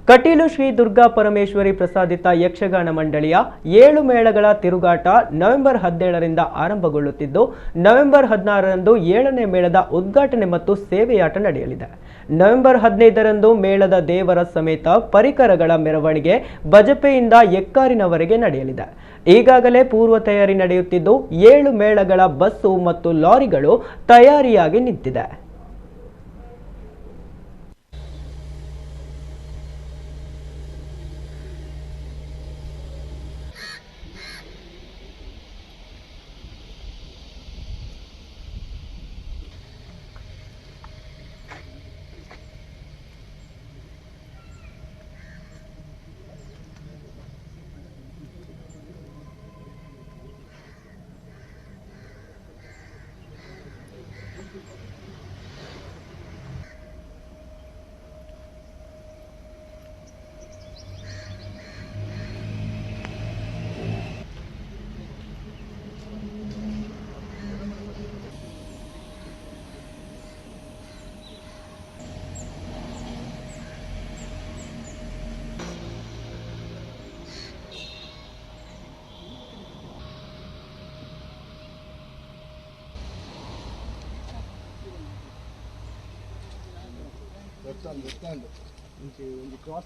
ಕಟೀಲು ಶ್ರೀ ದುರ್ಗಾ ಪರಮೇಶ್ವರಿ ಪ್ರಸಾದಿತ ಯಕ್ಷಗಾನ ಮಂಡಳಿಯ 7 ಮೇಳಗಳ ತಿರುಗಾಟ November 17ರಿಂದ ಆರಂಭಗೊಳ್ಳುತ್ತಿದ್ದು November 16ರಂದು 7ನೇ ಮೇಳದ ಉದ್ಘಾಟನೆ ಮತ್ತು ಸೇವೆಯಾಟ ನಡೆಯಲಿದೆ. ನವೆಂಬರ್ 15ರಂದು ಮೇಳದ ದೇವರ ಸಮೇತ ಪರಿಕರಗಳ ಮೆರವಣಿಗೆ ಬಜಪೆಯಿಂದ ಎಕ್ಕಾರಿನವರೆಗೆ ನಡೆಯಲಿದೆ. ಈಗಾಗಲೇ ಪೂರ್ವ ತಯಾರಿ ನಡೆಯುತ್ತಿದ್ದು 7 ಮೇಳಗಳ ಬಸ್ಸು ಮತ್ತು ಲಾರಿಗಳು ತಯಾರಿಯಾಗಿ ನಿಂತಿದೆ. Left hand. Cross.